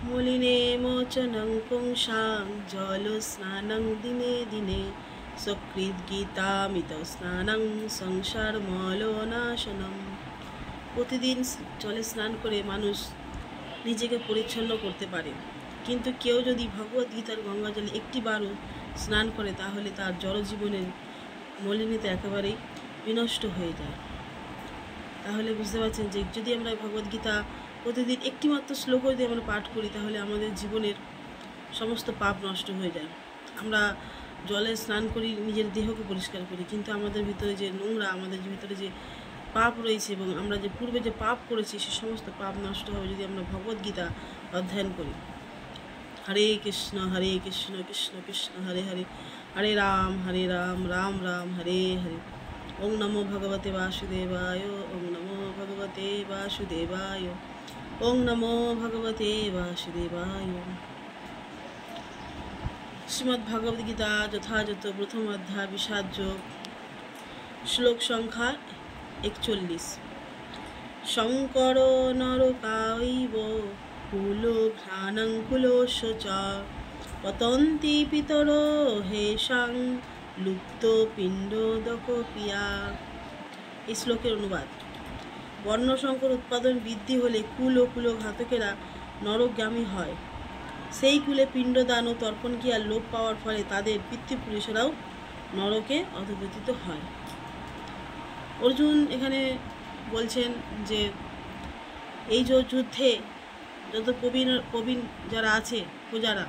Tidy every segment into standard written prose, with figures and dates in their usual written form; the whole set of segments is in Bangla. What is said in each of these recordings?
মলিনে মোচনং পুংসাং জল স্নানং দিনে দিনে সকৃত গীতামিত স্নানং সংসার মলনাশনম। প্রতিদিন জলে স্নান করে মানুষ নিজেকে পরিচ্ছন্ন করতে পারে, কিন্তু কেউ যদি ভগবদ্গীতার গঙ্গা জলে একটিবারও স্নান করে তাহলে তার জড়জীবনের মলিনতা একেবারেই বিনষ্ট হয়ে যায়। তাহলে বুঝতে পারছেন যে যদি আমরা ভগবদ্গীতা প্রতিদিন একটিমাত্র শ্লোক যদি আমরা পাঠ করি তাহলে আমাদের জীবনের সমস্ত পাপ নষ্ট হয়ে যায়। আমরা জলে স্নান করি, নিজের দেহকে পরিষ্কার করি, কিন্তু আমাদের ভিতরে যে নোংরা, আমাদের ভিতরে যে পাপ রয়েছে এবং আমরা যে পূর্বে যে পাপ করেছি সে সমস্ত পাপ নষ্ট হবে যদি আমরা ভগবদ্গীতা অধ্যয়ন করি। হরে কৃষ্ণ কৃষ্ণ কৃষ্ণ হরে হরে, হরে রাম রাম রাম হরে হরে। ওং নমো ভগবতে বাসুদেবায়, ওং নমো ভগবতে বাসুদেবায়, ওং নমো ভগবতে বাসুদেবায়। শ্রীমদ্ ভগবদ্গীতা যথাযথ প্রথম অধ্যায় বিষাদ যোগ, শ্লোক সংখ্যা 41। শঙ্কর নরকায়ৈব কুলো ঘ্রাণং কুলোস্য চ পতন্তি পিতরো হেষাং লুপ্ত পিণ্ডোদকপিয়া। এই শ্লোকের অনুবাদ: বর্ণসংকর উৎপাদন বৃদ্ধি হলে কুল ও কুলঘাতকেরা নরকগামী হয়। সেই কুলে পিণ্ডদান ও তর্পণ ক্রিয়ার লোপ পাওয়ার ফলে তাদের পিতৃপুরুষেরাও নরকে অধঃপতিত হয়। অর্জুন এখানে বলছেন যে এই যে যুদ্ধে যত প্রবীণ যারা আছে প্রজারা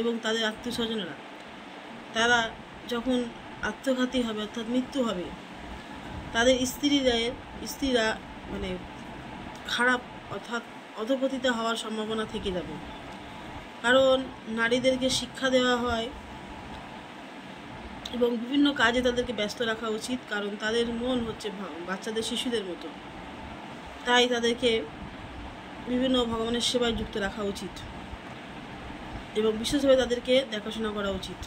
এবং তাদের আত্মীয় স্বজনেরা, তারা যখন আত্মঘাতী হবে অর্থাৎ মৃত্যু হবে, তাদের স্ত্রীরা মানে খারাপ অর্থাৎ অধঃপতিত হওয়ার সম্ভাবনা থেকে যাবে। কারণ নারীদেরকে শিক্ষা দেওয়া হয় এবং বিভিন্ন কাজে তাদেরকে ব্যস্ত রাখা উচিত, কারণ তাদের মন হচ্ছে বাচ্চাদের শিশুদের মতো। তাই তাদেরকে বিভিন্ন ভগবানের সেবায় যুক্ত রাখা উচিত এবং বিশেষভাবে তাদেরকে দেখাশোনা করা উচিত।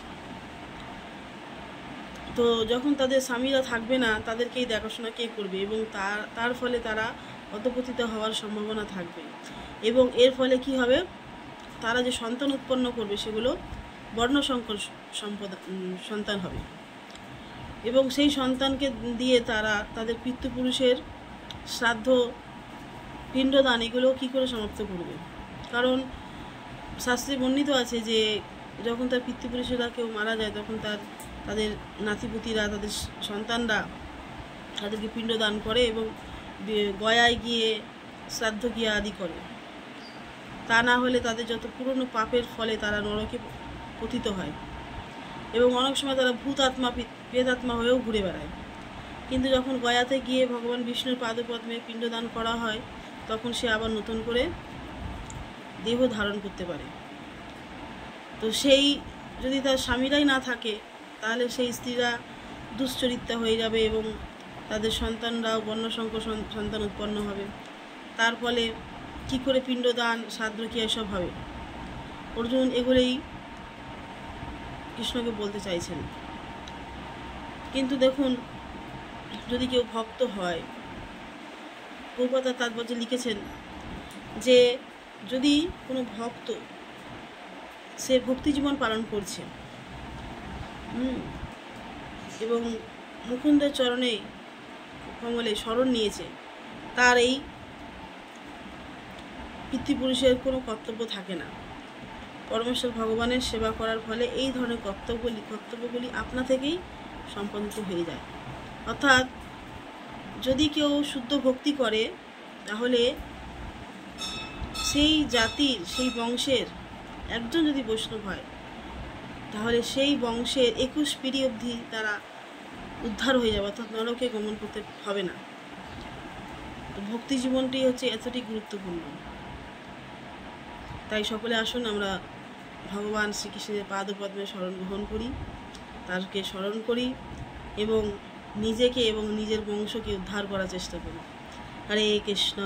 তো যখন তাদের স্বামীরা থাকবে না, তাদেরকেই দেখাশোনা কে করবে এবং তার ফলে তারা অধঃপতিত হওয়ার সম্ভাবনা থাকবে। এবং এর ফলে কি হবে, তারা যে সন্তান উৎপন্ন করবে সেগুলো বর্ণসংকর সন্তান হবে এবং সেই সন্তানকে দিয়ে তারা তাদের পিতৃপুরুষের শ্রাদ্ধ পিণ্ডদান এগুলো কী করে সমাপ্ত করবে। কারণ শাস্ত্রে বর্ণিত আছে যে যখন তার পিতৃপুরুষেরা কেউ মারা যায় তখন তাদের নাতিপুতিরা, তাদের সন্তানরা তাদেরকে পিণ্ডদান করে এবং গয়ায় গিয়ে শ্রাদ্ধ ক্রিয়া আদি করে। তা না হলে তাদের যত পুরনো পাপের ফলে তারা নরকে পতিত হয় এবং অনেক সময় তারা প্রেতাত্মা হয়েও ঘুরে বেড়ায়। কিন্তু যখন গয়াতে গিয়ে ভগবান বিষ্ণুর পাদপদ্মে পিণ্ডদান করা হয় তখন সে আবার নতুন করে দেহ ধারণ করতে পারে। তো সেই যদি তার স্বামীরাই না থাকে তাহলে সেই স্ত্রীরা দুশ্চরিত্রা হয়ে যাবে এবং তাদের সন্তানরাও বর্ণসংকর সন্তান উৎপন্ন হবে। তার ফলে কী করে পিণ্ডদান শ্রাদ্ধক্রিয়া এসব হবে। অর্জুন এগুলোই কৃষ্ণকে বলতে চাইছেন। কিন্তু দেখুন, যদি কেউ ভক্ত হয়, প্রভুপাদ তাৎপর্যে লিখেছেন যে যদি কোনো ভক্ত সে ভক্তি জীবন পালন করছে এবং মুকুন্দের চরণে কমলে শরণ নিয়েছে, তার এই পিতৃপুরুষের কোনো কর্তব্য থাকে না। পরমেশ্বর ভগবানের সেবা করার ফলে এই ধরনের কর্তব্যগুলি আপনা থেকেই সম্পাদিত হয়ে যায়। অর্থাৎ যদি কেউ শুদ্ধ ভক্তি করে তাহলে সেই জাতির, সেই বংশের একজন যদি বৈষ্ণব হয় তাহলে সেই বংশের 21 পিঢ়ি অবধি তারা উদ্ধার হয়ে যাবে, অর্থাৎ নরকে গমন করতে হবে না। তো ভক্তি জীবনটি হচ্ছে এতটাই গুরুত্বপূর্ণ। তাই সকলে আসুন আমরা ভগবান শ্রীকৃষ্ণের পাদপদ্মে শরণ গ্রহণ করি, তাকে স্মরণ করি এবং নিজেকে এবং নিজের বংশকে উদ্ধার করার চেষ্টা করি। হরে কৃষ্ণ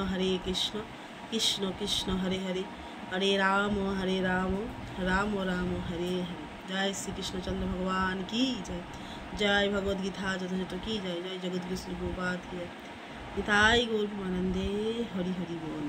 কৃষ্ণ কৃষ্ণ হরে হরে, হরে রাম রাম রাম হরে হরে। জয় শ্রীকৃষ্ণচন্দ্র ভগবান কি জয়। জয় ভগবদ্গীতা যথাযথ কি জয়। জয় জগৎগুরু শ্রী প্রভুপাদ কি জয়। নিতাই গৌর প্রেমানন্দে হরি হরি বল।